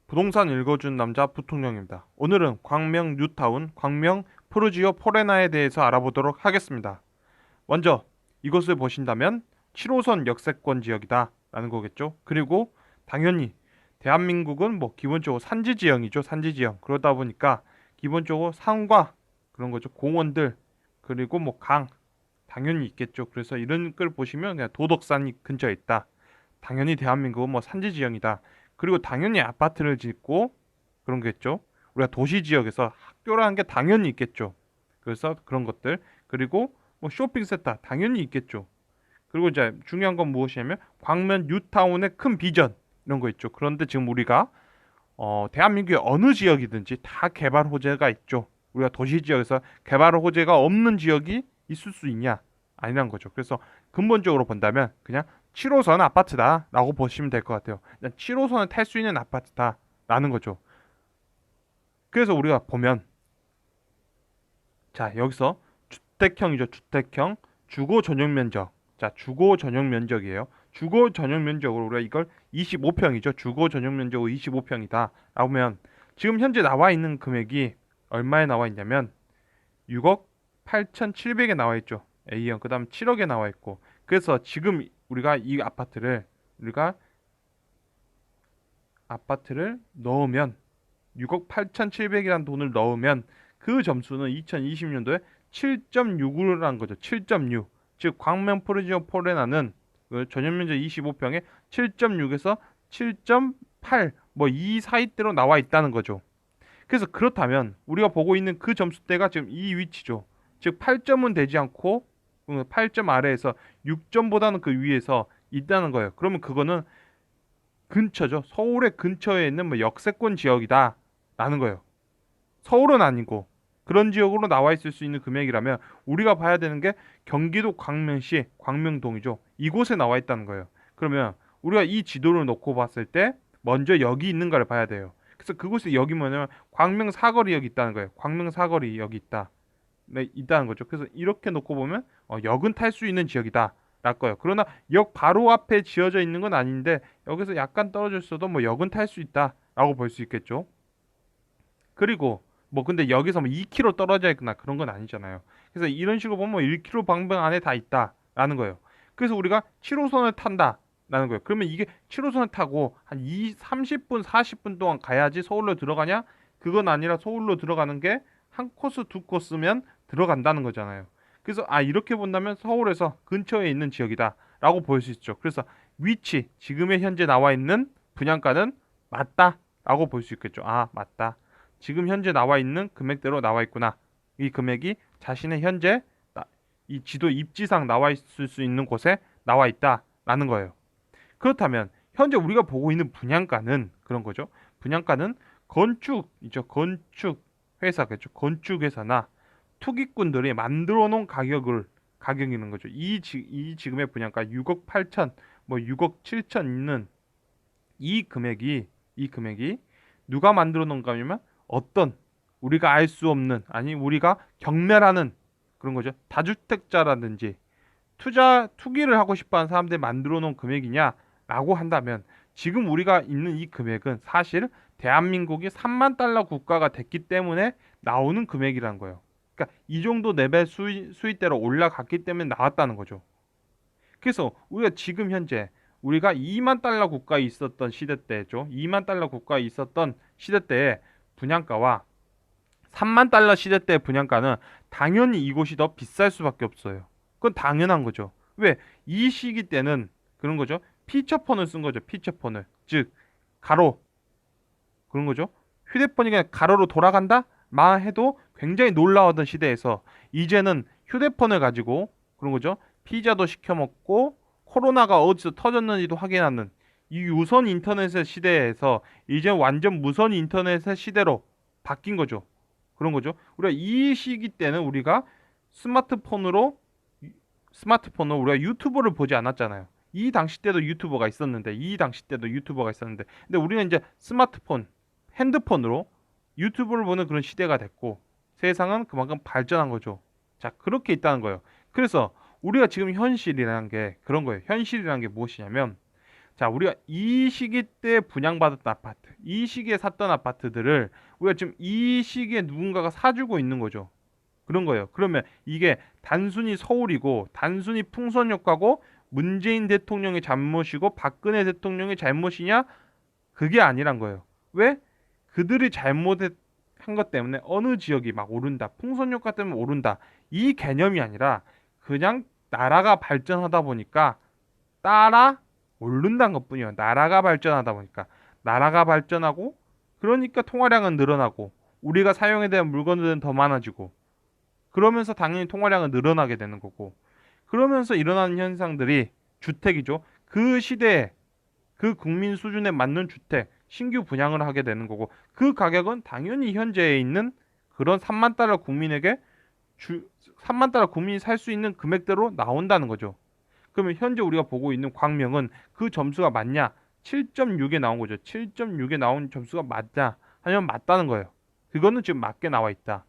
부동산 읽어준 남자 부통령입니다. 오늘은 광명 뉴타운, 광명 프루지오 포레나에 대해서 알아보도록 하겠습니다. 먼저 이것을 보신다면 7호선 역세권 지역이다 라는 거겠죠. 그리고 당연히 대한민국은 뭐 기본적으로 산지 지형이죠. 산지 지형. 그러다 보니까 기본적으로 산과 그런 거죠. 공원들 그리고 뭐 강 당연히 있겠죠. 그래서 이런 걸 보시면 그냥 도덕산이 근처에 있다. 당연히 대한민국은 뭐 산지 지형이다. 그리고 당연히 아파트를 짓고 그런 거겠죠. 우리가 도시 지역에서 학교라는 게 당연히 있겠죠. 그래서 그런 것들 그리고 뭐 쇼핑센터 당연히 있겠죠. 그리고 이제 중요한 건 무엇이냐면 광명 뉴타운의 큰 비전 이런 거 있죠. 그런데 지금 우리가 대한민국의 어느 지역이든지 다 개발 호재가 있죠. 우리가 도시 지역에서 개발 호재가 없는 지역이 있을 수 있냐? 아니란 거죠. 그래서 근본적으로 본다면 그냥 7호선 아파트다라고 보시면 될 것 같아요. 7호선을 탈 수 있는 아파트다라는 거죠. 그래서 우리가 보면 자 여기서 주택형이죠. 주택형 주거 전용 면적. 자 주거 전용 면적이에요. 주거 전용 면적으로 우리가 이걸 25평이죠. 주거 전용 면적으로 25평이다. 라고 하면 지금 현재 나와 있는 금액이 얼마에 나와 있냐면 6억 8,700에 나와 있죠. A형. 그다음 7억에 나와 있고. 그래서 지금 우리가 이 아파트를 넣으면 6억 8,700이라는 돈을 넣으면 그 점수는 2020년도에 7.6으로라는 거죠. 7.6. 즉 광명 프루지오 포레나는 그 전용 면적 25평에 7.6에서 7.8 뭐 이 사이대로 나와 있다는 거죠. 그래서 그렇다면 우리가 보고 있는 그 점수대가 지금 이 위치죠. 즉 8점은 되지 않고 8점 아래에서 6점보다는 그 위에서 있다는 거예요. 그러면 그거는 근처죠. 서울의 근처에 있는 뭐 역세권 지역이다라는 거예요. 서울은 아니고 그런 지역으로 나와 있을 수 있는 금액이라면 우리가 봐야 되는 게 경기도 광명시 광명동이죠. 이곳에 나와 있다는 거예요. 그러면 우리가 이 지도를 놓고 봤을 때 먼저 여기 있는가를 봐야 돼요. 그래서 그곳에 여기 뭐냐면 광명 사거리역이 있다는 거예요. 광명 사거리역이 있다. 네, 있다는 거죠. 그래서 이렇게 놓고 보면 역은 탈 수 있는 지역이다. 랄 거예요. 그러나 역 바로 앞에 지어져 있는 건 아닌데 여기서 약간 떨어져 있어도 뭐 역은 탈 수 있다라고 볼 수 있겠죠. 그리고 뭐 근데 여기서 뭐 2km 떨어져 있거나 그런 건 아니잖아요. 그래서 이런 식으로 보면 뭐 1km 방면 안에 다 있다라는 거예요. 그래서 우리가 7호선을 탄다라는 거예요. 그러면 이게 7호선을 타고 한 30분, 40분 동안 가야지 서울로 들어가냐? 그건 아니라 서울로 들어가는 게 한 코스, 두 코스면 들어간다는 거잖아요. 그래서 이렇게 본다면 서울에서 근처에 있는 지역이다라고 볼 수 있죠. 그래서 위치, 지금의 현재 나와 있는 분양가는 맞다라고 볼 수 있겠죠. 맞다. 지금 현재 나와 있는 금액대로 나와 있구나. 이 금액이 자신의 현재 이 지도 입지상 나와 있을 수 있는 곳에 나와 있다라는 거예요. 그렇다면 현재 우리가 보고 있는 분양가는 그런 거죠. 분양가는 건축이죠. 건축 회사겠죠. 건축 회사나 투기꾼들이 만들어 놓은 가격이는 거죠. 이 지금의 분양가 6억 8천, 뭐 6억 7천 있는 이 금액이 누가 만들어 놓은 거냐면 어떤 우리가 알 수 없는 아니 우리가 경멸하는 그런 거죠. 다주택자라든지 투기를 하고 싶어하는 사람들이 만들어 놓은 금액이냐라고 한다면 지금 우리가 있는 이 금액은 사실 대한민국이 3만 달러 국가가 됐기 때문에 나오는 금액이라는 거예요. 그러니까 이 정도 레벨 수익대로 올라갔기 때문에 나왔다는 거죠. 그래서 우리가 지금 현재 우리가 2만 달러 국가에 있었던 시대 때죠. 2만 달러 국가에 있었던 시대 때의 분양가와 3만 달러 시대 때의 분양가는 당연히 이곳이 더 비쌀 수밖에 없어요. 그건 당연한 거죠. 왜? 이 시기 때는 그런 거죠. 피처폰을 쓴 거죠. 피처폰을. 즉 가로 그런 거죠. 휴대폰이 그냥 가로로 돌아간다? 마 해도 굉장히 놀라웠던 시대에서 이제는 휴대폰을 가지고 그런 거죠. 피자도 시켜 먹고 코로나가 어디서 터졌는지도 확인하는 이 유선 인터넷의 시대에서 이제 완전 무선 인터넷의 시대로 바뀐 거죠. 그런 거죠. 우리가 이 시기 때는 우리가 스마트폰으로 우리가 유튜브를 보지 않았잖아요. 이 당시 때도 유튜버가 있었는데 근데 우리는 이제 스마트폰 핸드폰으로 유튜브를 보는 그런 시대가 됐고 세상은 그만큼 발전한 거죠. 자, 그렇게 있다는 거예요. 그래서 우리가 지금 현실이라는 게 그런 거예요. 현실이라는 게 무엇이냐면 자, 우리가 이 시기 때 분양받았던 아파트, 이 시기에 샀던 아파트들을 우리가 지금 이 시기에 누군가가 사주고 있는 거죠. 그런 거예요. 그러면 이게 단순히 서울이고 단순히 풍선 효과고 문재인 대통령의 잘못이고 박근혜 대통령의 잘못이냐? 그게 아니란 거예요. 왜? 그들이 잘못한 것 때문에 어느 지역이 막 오른다. 풍선 효과 때문에 오른다. 이 개념이 아니라 그냥 나라가 발전하다 보니까 따라 오른다는 것뿐이에요. 나라가 발전하다 보니까 나라가 발전하고 그러니까 통화량은 늘어나고 우리가 사용에 대한 물건들은 더 많아지고 그러면서 당연히 통화량은 늘어나게 되는 거고 그러면서 일어나는 현상들이 주택이죠. 그 시대에 그 국민 수준에 맞는 주택 신규 분양을 하게 되는 거고 그 가격은 당연히 현재에 있는 그런 3만 달러 국민에게 3만 달러 국민이 살 수 있는 금액대로 나온다는 거죠. 그러면 현재 우리가 보고 있는 광명은 그 점수가 맞냐? 7.6에 나온 거죠. 7.6에 나온 점수가 맞냐? 하면 맞다는 거예요. 그거는 지금 맞게 나와 있다.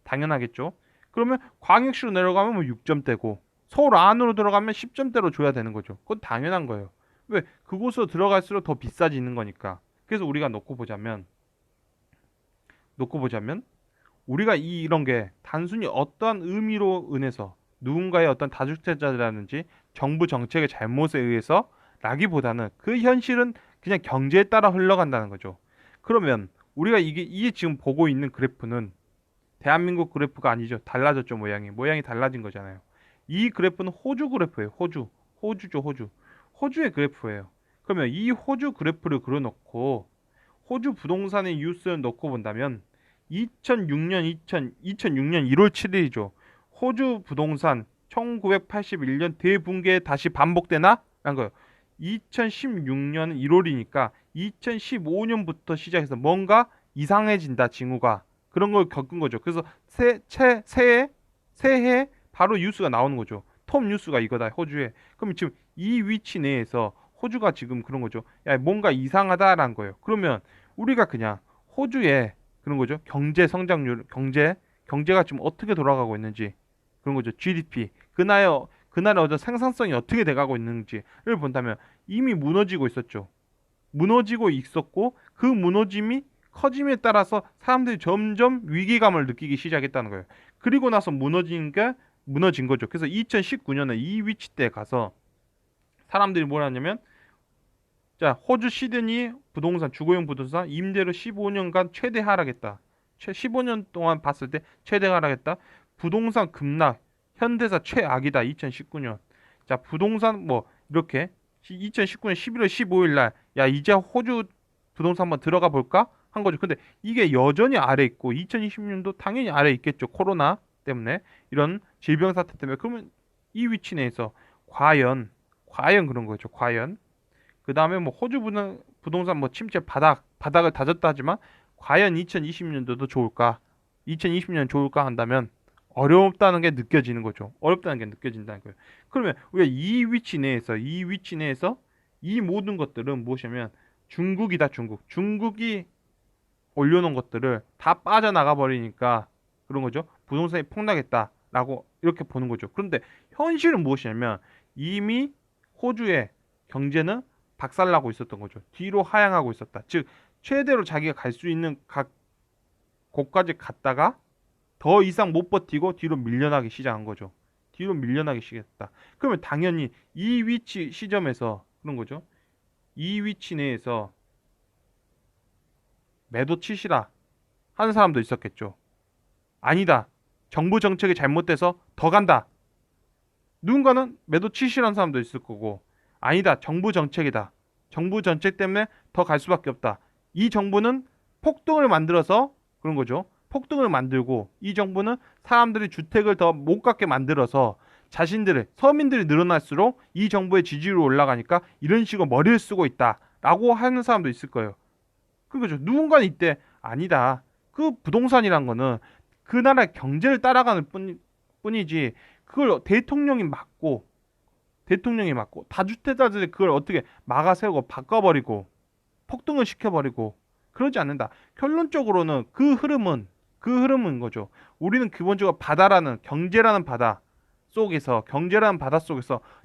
당연하겠죠. 그러면 광역시로 내려가면 뭐 6점대고 서울 안으로 들어가면 10점대로 줘야 되는 거죠. 그건 당연한 거예요. 왜? 그곳으로 들어갈수록 더 비싸지는 거니까. 그래서 우리가 놓고 보자면 우리가 이런 게 단순히 어떠한 의미로 인해서 누군가의 어떤 다주택자라든지 정부 정책의 잘못에 의해서 라기보다는 그 현실은 그냥 경제에 따라 흘러간다는 거죠. 그러면 우리가 이게 지금 보고 있는 그래프는 대한민국 그래프가 아니죠. 달라졌죠, 모양이. 모양이 달라진 거잖아요. 이 그래프는 호주 그래프예요. 호주죠, 호주. 호주의 그래프예요. 그러면 이 호주 그래프를 그려놓고 호주 부동산의 뉴스를 놓고 본다면 2006년 2006년 1월 7일이죠. 호주 부동산 1981년 대붕괴 다시 반복되나? 라는 거예요. 2016년 1월이니까 2015년부터 시작해서 뭔가 이상해진다, 징후가. 그런 걸 겪은 거죠. 그래서 새해 바로 뉴스가 나오는 거죠. 톱 뉴스가 이거다, 호주에. 그럼 지금 이 위치 내에서 호주가 지금 그런 거죠. 야, 뭔가 이상하다라는 거예요. 그러면 우리가 그냥 호주에 그런 거죠. 경제 성장률, 경제가 지금 어떻게 돌아가고 있는지 그런 거죠. GDP, 그날의 어떤 생산성이 어떻게 돼가고 있는지를 본다면 이미 무너지고 있었죠. 무너지고 있었고 그 무너짐이 커짐에 따라서 사람들이 점점 위기감을 느끼기 시작했다는 거예요. 그리고 나서 무너진 거죠. 그래서 2019년에 이 위치 때 가서 사람들이 뭘 하냐면 자, 호주 시드니 부동산 주거용 부동산 임대료 15년간 최대 하락했다. 15년 동안 봤을 때 최대 하락했다. 부동산 급락 현대사 최악이다. 2019년. 자, 부동산 뭐 이렇게 2019년 11월 15일 날 야, 이제 호주 부동산 한번 들어가 볼까? 한 거죠. 근데 이게 여전히 아래 있고 2020년도 당연히 아래 있겠죠. 코로나 때문에 이런 질병 사태 때문에 그러면 이 위치 내에서 과연 그런 거죠. 과연 그 다음에 뭐 호주 부동산 뭐 침체 바닥을 다졌다 하지만 과연 2020년도도 좋을까? 2020년 좋을까 한다면 어렵다는 게 느껴지는 거죠. 어렵다는 게 느껴진다는 거예요. 그러면 우리가 이 위치 내에서 이 모든 것들은 무엇이냐면 중국이다, 중국. 중국이 올려놓은 것들을 다 빠져나가 버리니까 그런 거죠. 부동산이 폭락했다라고 이렇게 보는 거죠. 그런데 현실은 무엇이냐면 이미 호주의 경제는 박살나고 있었던 거죠. 뒤로 하향하고 있었다. 즉 최대로 자기가 갈 수 있는 각 곳까지 갔다가 더 이상 못 버티고 뒤로 밀려나기 시작한 거죠. 뒤로 밀려나기 시작했다. 그러면 당연히 이 위치 시점에서 그런 거죠. 이 위치 내에서 매도 치시라 하는 사람도 있었겠죠. 아니다. 정부 정책이 잘못돼서 더 간다. 누군가는 매도 치시라는 사람도 있을 거고 아니다. 정부 정책이다. 정부 정책 때문에 더 갈 수밖에 없다. 이 정부는 폭등을 만들어서 그런 거죠. 폭등을 만들고 이 정부는 사람들이 주택을 더 못 갖게 만들어서 서민들이 늘어날수록 이 정부의 지지율이 올라가니까 이런 식으로 머리를 쓰고 있다라고 하는 사람도 있을 거예요. 그거죠. 누군가는 이때 아니다. 그 부동산이란 거는 그 나라의 경제를 따라가는 뿐이지 그걸 대통령이 막고 다주택자들이 그걸 어떻게 막아세우고 바꿔버리고 폭등을 시켜버리고 그러지 않는다. 결론적으로는 그 흐름은 거죠. 우리는 기본적으로 경제라는 바다 속에서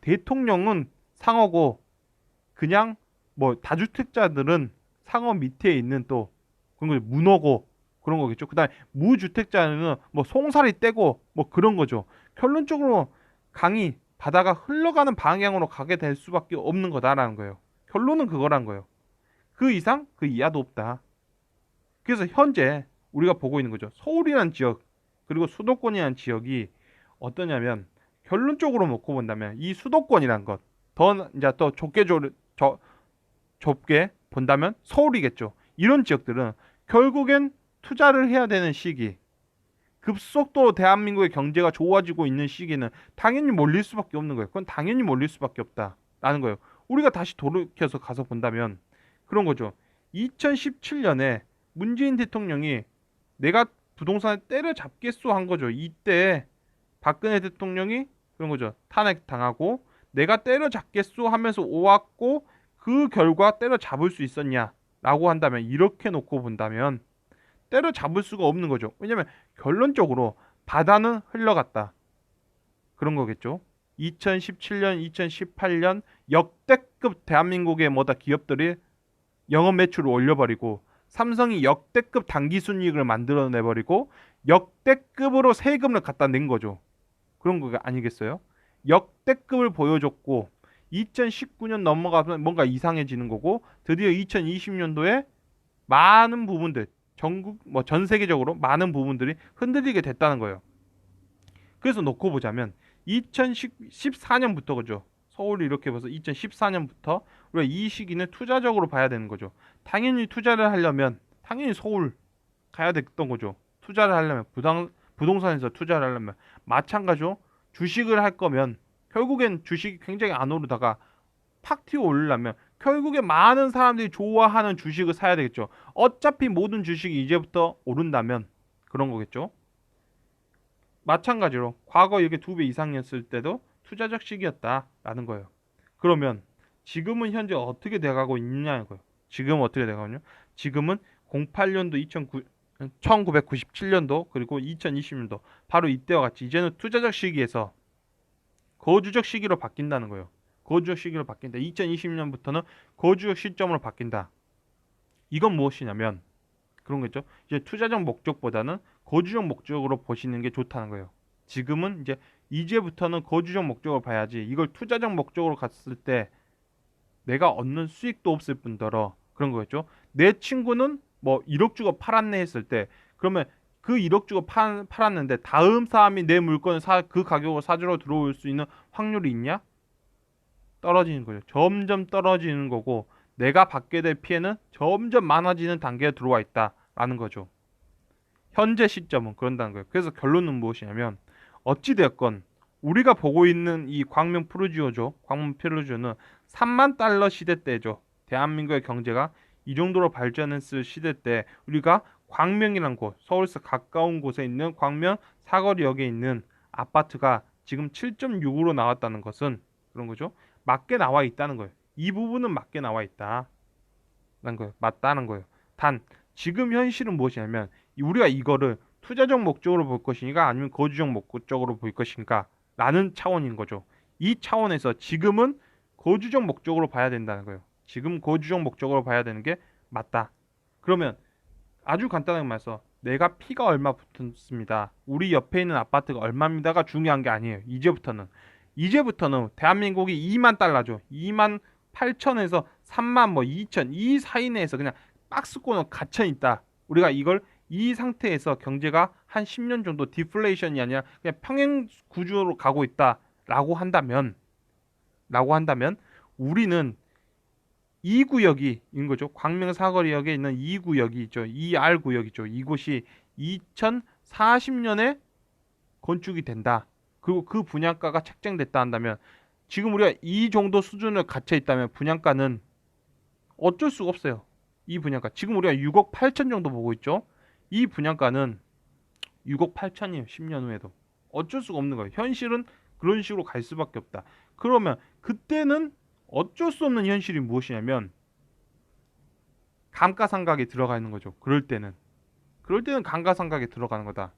대통령은 상어고 그냥 뭐 다주택자들은 상업 밑에 있는 또 그런 거 문어고 그런 거겠죠. 그다음에 무주택자는 뭐 송사리 떼고 뭐 그런 거죠. 결론적으로 강이 바다가 흘러가는 방향으로 가게 될 수밖에 없는 거다라는 거예요. 결론은 그거란 거예요. 그 이상 그 이하도 없다. 그래서 현재 우리가 보고 있는 거죠. 서울이라는 지역 그리고 수도권이라는 지역이 어떠냐면 결론적으로 놓고 본다면 이 수도권이란 것 더 이제 더 좁게 본다면 서울이겠죠. 이런 지역들은 결국엔 투자를 해야 되는 시기, 급속도로 대한민국의 경제가 좋아지고 있는 시기는 당연히 몰릴 수밖에 없는 거예요. 그건 당연히 몰릴 수밖에 없다라는 거예요. 우리가 다시 돌이켜서 가서 본다면 그런 거죠. 2017년에 문재인 대통령이 내가 부동산을 때려잡겠소 한 거죠. 이때 박근혜 대통령이 그런 거죠. 탄핵 당하고 내가 때려잡겠소 하면서 오왔고 그 결과 때려잡을 수 있었냐라고 한다면 이렇게 놓고 본다면 때려잡을 수가 없는 거죠. 왜냐면 결론적으로 바다는 흘러갔다. 그런 거겠죠. 2017년, 2018년 역대급 대한민국의 뭐다 기업들이 영업 매출을 올려버리고 삼성이 역대급 당기순이익을 만들어내버리고 역대급으로 세금을 갖다 낸 거죠. 그런 거 아니겠어요? 역대급을 보여줬고 2019년 넘어가면 뭔가 이상해지는 거고 드디어 2020년도에 많은 부분들 전국 뭐 전 세계적으로 많은 부분들이 흔들리게 됐다는 거예요. 그래서 놓고 보자면 2014년부터 그죠? 서울이 이렇게 봐서 2014년부터 우리가 이 시기는 투자적으로 봐야 되는 거죠. 당연히 투자를 하려면 당연히 서울 가야 됐던 거죠. 투자를 하려면 부동산에서 투자를 하려면 마찬가지로 주식을 할 거면 결국엔 주식이 굉장히 안 오르다가 팍 튀어 오르려면 결국에 많은 사람들이 좋아하는 주식을 사야 되겠죠. 어차피 모든 주식이 이제부터 오른다면 그런 거겠죠. 마찬가지로 과거 이게 2배 이상이었을 때도 투자적 시기였다라는 거예요. 그러면 지금은 현재 어떻게 돼가고 있느냐는 거예요. 지금은 어떻게 돼가고 있냐? 지금은 08년도 1997년도 그리고 2020년도 바로 이때와 같이 이제는 투자적 시기에서 거주적 시기로 바뀐다는 거예요. 거주적 시기로 바뀐다. 2020년부터는 거주적 시점으로 바뀐다. 이건 무엇이냐면 그런 거죠. 이제 투자적 목적보다는 거주적 목적으로 보시는 게 좋다는 거예요. 지금은 이제부터는 거주적 목적으로 봐야지 이걸 투자적 목적으로 갔을 때 내가 얻는 수익도 없을 뿐더러 그런 거겠죠. 내 친구는 뭐 1억 주고 팔았네 했을 때 그러면 그 1억 주고 팔았는데 다음 사람이 내 물건을 그 가격으로 사주러 들어올 수 있는 확률이 있냐? 떨어지는 거죠. 점점 떨어지는 거고 내가 받게 될 피해는 점점 많아지는 단계에 들어와 있다라는 거죠. 현재 시점은 그런다는 거예요. 그래서 결론은 무엇이냐면 어찌되었건 우리가 보고 있는 이 광명 프루지오죠. 광명 프루지오는 3만 달러 시대 때죠. 대한민국의 경제가 이 정도로 발전했을 시대 때 우리가 광명이라는 곳, 서울에서 가까운 곳에 있는 광명 사거리역에 있는 아파트가 지금 7.6으로 나왔다는 것은 그런 거죠. 맞게 나와 있다는 거예요. 이 부분은 맞게 나와 있다는 거예요. 맞다는 거예요. 단 지금 현실은 무엇이냐면 우리가 이거를 투자적 목적으로 볼 것인가 아니면 거주적 목적으로 볼 것인가 라는 차원인 거죠. 이 차원에서 지금은 거주적 목적으로 봐야 된다는 거예요. 지금 거주적 목적으로 봐야 되는 게 맞다. 그러면 아주 간단하게 말해서 내가 피가 얼마 붙었습니다. 우리 옆에 있는 아파트가 얼마입니다가 중요한 게 아니에요. 이제부터는 대한민국이 2만 달러죠. 2만 8천에서 3만 뭐 2천 이 사이 내에서 그냥 박스권으로 갇혀 있다. 우리가 이걸 이 상태에서 경제가 한 10년 정도 디플레이션이 아니라 그냥 평행 구조로 가고 있다라고 한다면 우리는 이 구역인 거죠. 광명 사거리역에 있는 이 구역이 있죠. ER 구역이죠. 이곳이 2040년에 건축이 된다. 그리고 그 분양가가 책정됐다 한다면 지금 우리가 이 정도 수준을 갇혀 있다면 분양가는 어쩔 수가 없어요. 이 분양가. 지금 우리가 6억 8천 정도 보고 있죠. 이 분양가는 6억 8천이에요. 10년 후에도. 어쩔 수가 없는 거예요. 현실은 그런 식으로 갈 수밖에 없다. 그러면 그때는 어쩔 수 없는 현실이 무엇이냐면 감가상각에 들어가 있는 거죠. 그럴 때는 감가상각에 들어가는 거다.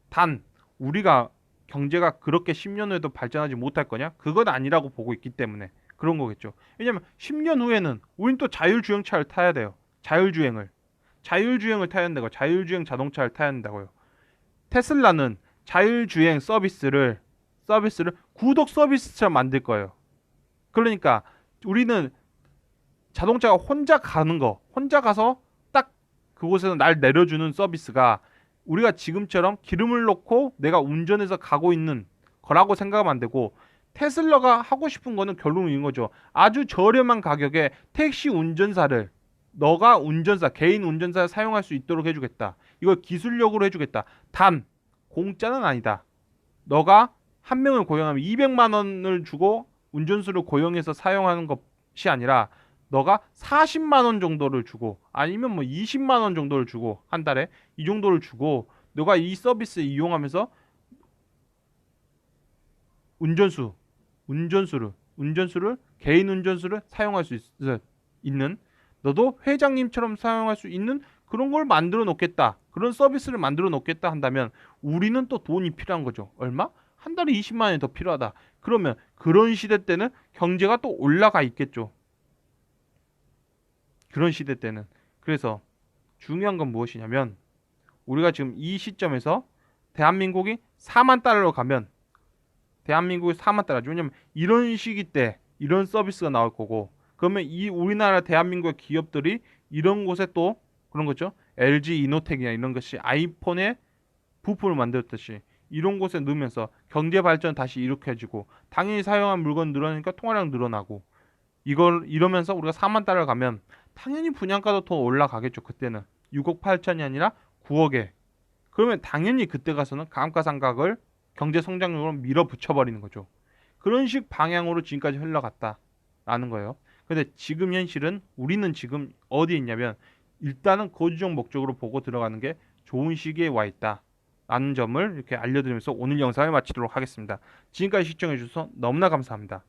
단 우리가 경제가 그렇게 10년 후에도 발전하지 못할 거냐? 그건 아니라고 보고 있기 때문에 그런 거겠죠. 왜냐면 10년 후에는 우린 또 자율주행차를 타야 돼요. 자율주행을 타야 된다고. 자율주행 자동차를 타야 된다고요. 테슬라는 자율주행 서비스를 구독 서비스처럼 만들 거예요. 그러니까 우리는 자동차가 혼자 가는 거, 혼자 가서 딱 그곳에서 날 내려주는 서비스가 우리가 지금처럼 기름을 넣고 내가 운전해서 가고 있는 거라고 생각하면 안 되고, 테슬라가 하고 싶은 거는 결론은 이런 거죠. 아주 저렴한 가격에 택시 운전사를 너가 개인 운전사를 사용할 수 있도록 해주겠다. 이걸 기술력으로 해주겠다. 단 공짜는 아니다. 너가 한 명을 고용하면 200만 원을 주고 운전수를 고용해서 사용하는 것이 아니라 너가 40만 원 정도를 주고, 아니면 뭐 20만 원 정도를 주고, 한 달에 이 정도를 주고 너가 이 서비스 이용하면서 운전수를 개인 운전수를 사용할 수 있는, 너도 회장님처럼 사용할 수 있는 그런 걸 만들어 놓겠다. 그런 서비스를 만들어 놓겠다 한다면 우리는 또 돈이 필요한 거죠. 얼마? 한 달에 20만 원이 더 필요하다. 그러면 그런 시대 때는 경제가 또 올라가 있겠죠. 그런 시대 때는. 그래서 중요한 건 무엇이냐면, 우리가 지금 이 시점에서 대한민국이 4만 달러로 가면, 대한민국이 4만 달러죠. 왜냐면 이런 시기 때 이런 서비스가 나올 거고, 그러면 이 우리나라 대한민국의 기업들이 이런 곳에 또 그런 거죠. LG 이노텍이나 이런 것이 아이폰의 부품을 만들었듯이 이런 곳에 넣으면서 경제 발전 다시 일으켜지고, 당연히 사용한 물건 늘어나니까 통화량 늘어나고, 이걸 이러면서 우리가 4만 달러 가면 당연히 분양가도 더 올라가겠죠. 그때는 6억 8천이 아니라 9억에. 그러면 당연히 그때 가서는 감가상각을 경제 성장률로 밀어붙여 버리는 거죠. 그런 식 방향으로 지금까지 흘러갔다라는 거예요. 근데 지금 현실은 우리는 지금 어디에 있냐면, 일단은 거주적 목적으로 보고 들어가는 게 좋은 시기에 와 있다라는 점을 이렇게 알려드리면서 오늘 영상을 마치도록 하겠습니다. 지금까지 시청해 주셔서 너무나 감사합니다.